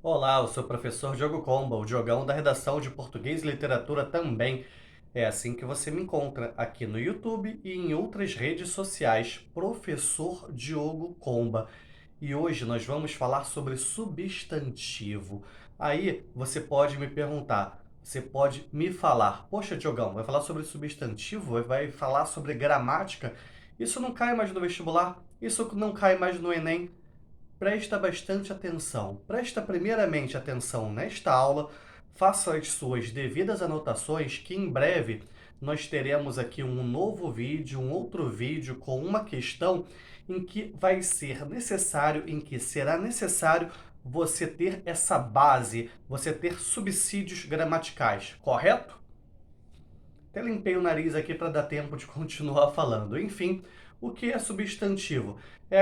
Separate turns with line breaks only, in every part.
Olá, eu sou o professor Diogo Comba, o Diogão da redação de Português e Literatura também. É assim que você me encontra aqui no YouTube e em outras redes sociais, Professor Diogo Comba. E hoje nós vamos falar sobre substantivo. Aí você pode me perguntar, você pode me falar, poxa, Diogão, vai falar sobre substantivo? Vai falar sobre gramática? Isso não cai mais no vestibular? Isso não cai mais no Enem? Presta bastante atenção. Presta primeiramente atenção nesta aula, faça as suas devidas anotações, que em breve nós teremos aqui um novo vídeo, um outro vídeo com uma questão em que vai ser necessário, em que será necessário você ter essa base, você ter subsídios gramaticais, correto? Até limpei o nariz aqui para dar tempo de continuar falando. Enfim, o que é substantivo? É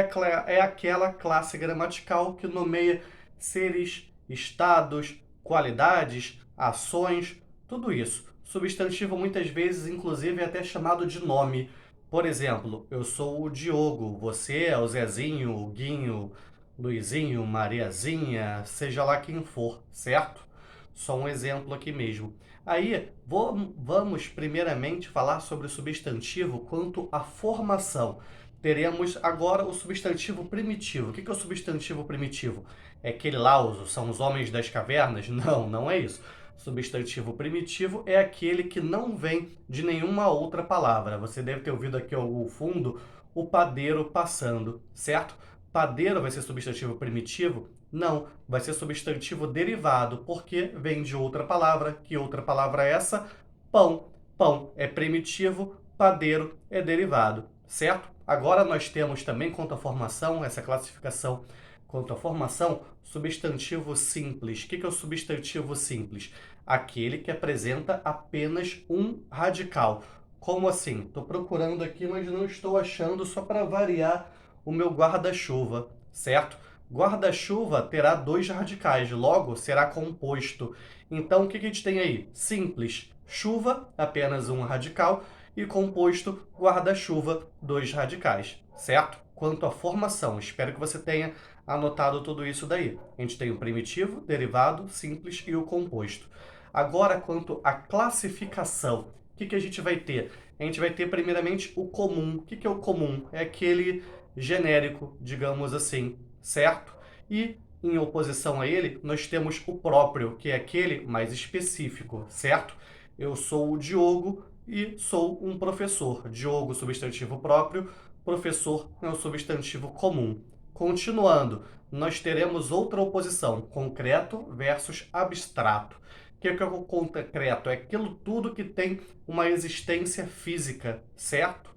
aquela classe gramatical que nomeia seres, estados, qualidades, ações, tudo isso. Substantivo muitas vezes, inclusive, é até chamado de nome. Por exemplo, eu sou o Diogo, você é o Zezinho, o Guinho, Luizinho, Mariazinha, seja lá quem for, certo? Só um exemplo aqui mesmo. Aí, vamos primeiramente falar sobre o substantivo quanto à formação. Teremos agora o substantivo primitivo. O que é o substantivo primitivo? É aquele lauso, são os homens das cavernas? Não, não é isso. Substantivo primitivo é aquele que não vem de nenhuma outra palavra. Você deve ter ouvido aqui ao fundo o padeiro passando, certo? Padeiro vai ser substantivo primitivo? Não, vai ser substantivo derivado, porque vem de outra palavra. Que outra palavra é essa? Pão. Pão é primitivo, padeiro é derivado, certo? Agora nós temos também, quanto à formação, essa classificação quanto à formação, substantivo simples. O que é o substantivo simples? Aquele que apresenta apenas um radical. Como assim? Estou procurando aqui, mas não estou achando, só para variar o meu guarda-chuva, certo? Guarda-chuva terá dois radicais, logo será composto. Então, o que a gente tem aí? Simples, chuva, apenas um radical, e composto, guarda-chuva, dois radicais, certo? Quanto à formação, espero que você tenha anotado tudo isso daí. A gente tem o primitivo, derivado, simples e o composto. Agora, quanto à classificação, o que a gente vai ter? A gente vai ter primeiramente o comum. O que é o comum? É aquele genérico, digamos assim, certo? E em oposição a ele, nós temos o próprio, que é aquele mais específico, certo? Eu sou o Diogo e sou um professor. Diogo, substantivo próprio, professor é um substantivo comum. Continuando, nós teremos outra oposição, concreto versus abstrato. O que é o concreto? É aquilo tudo que tem uma existência física, certo?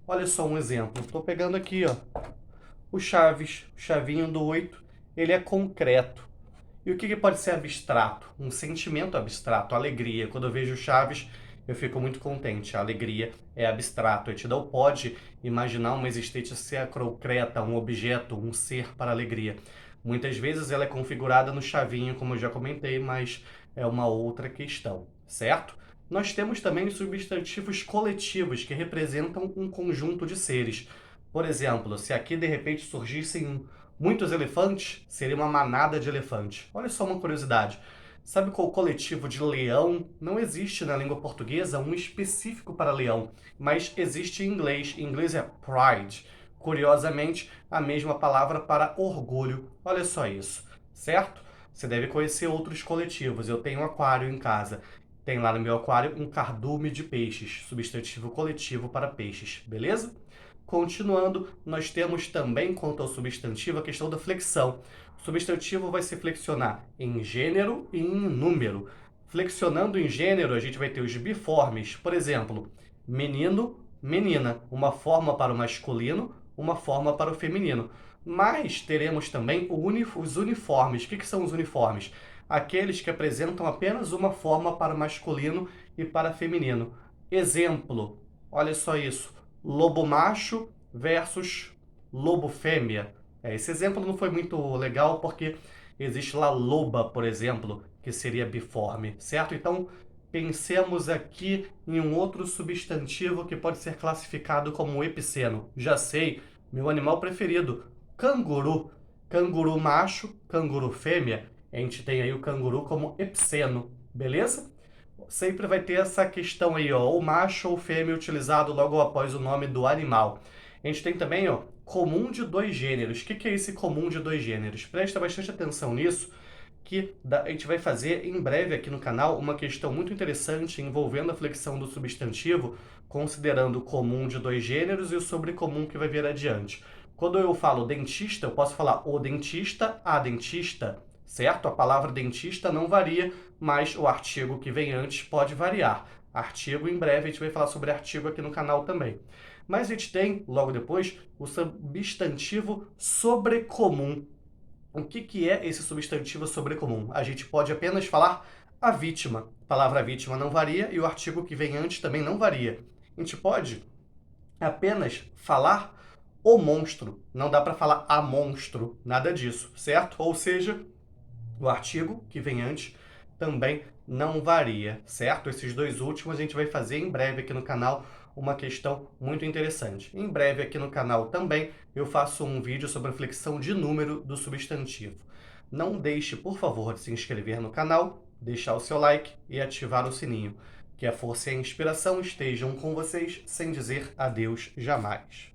Olha só um exemplo. Estou pegando aqui, ó, o Chaves, o chavinho do 8, ele é concreto. E o que pode ser abstrato? Um sentimento abstrato, alegria. Quando eu vejo Chaves, eu fico muito contente. A alegria é abstrato. A Etidal pode imaginar uma existência concreta, um objeto, um ser para alegria. Muitas vezes ela é configurada no chavinho, como eu já comentei, mas é uma outra questão, certo? Nós temos também os substantivos coletivos, que representam um conjunto de seres. Por exemplo, se aqui de repente surgissem muitos elefantes, seria uma manada de elefantes. Olha só uma curiosidade. Sabe qual coletivo de leão? Não existe na língua portuguesa um específico para leão, mas existe em inglês. Em inglês é pride. Curiosamente, a mesma palavra para orgulho. Olha só isso, certo? Você deve conhecer outros coletivos. Eu tenho um aquário em casa. Tem lá no meu aquário um cardume de peixes, substantivo coletivo para peixes, beleza? Continuando, nós temos também, quanto ao substantivo, a questão da flexão. O substantivo vai se flexionar em gênero e em número. Flexionando em gênero, a gente vai ter os biformes. Por exemplo, menino, menina. Uma forma para o masculino, uma forma para o feminino. Mas teremos também os uniformes. O que são os uniformes? Aqueles que apresentam apenas uma forma para masculino e para feminino. Exemplo, olha só isso, lobo macho versus lobo fêmea. Esse exemplo não foi muito legal porque existe lá loba, por exemplo, que seria biforme, certo? Então, pensemos aqui em um outro substantivo que pode ser classificado como epiceno. Já sei, meu animal preferido, canguru. Canguru macho, canguru fêmea. A gente tem aí o canguru como epseno, beleza? Sempre vai ter essa questão aí, ó, ou macho ou fêmea utilizado logo após o nome do animal. A gente tem também, ó, comum de dois gêneros. O que que é esse comum de dois gêneros? Presta bastante atenção nisso, que a gente vai fazer em breve aqui no canal uma questão muito interessante envolvendo a flexão do substantivo, considerando o comum de dois gêneros e o sobrecomum que vai vir adiante. Quando eu falo dentista, eu posso falar o dentista, a dentista, certo? A palavra dentista não varia, mas o artigo que vem antes pode variar. Artigo, em breve a gente vai falar sobre artigo aqui no canal também. Mas a gente tem, logo depois, o substantivo sobrecomum. O que que é esse substantivo sobrecomum? A gente pode apenas falar a vítima. A palavra vítima não varia e o artigo que vem antes também não varia. A gente pode apenas falar o monstro. Não dá para falar a monstro, nada disso, certo? Ou seja, o artigo que vem antes também não varia, certo? Esses dois últimos a gente vai fazer em breve aqui no canal uma questão muito interessante. Em breve aqui no canal também eu faço um vídeo sobre a flexão de número do substantivo. Não deixe, por favor, de se inscrever no canal, deixar o seu like e ativar o sininho. Que a força e a inspiração estejam com vocês sem dizer adeus jamais.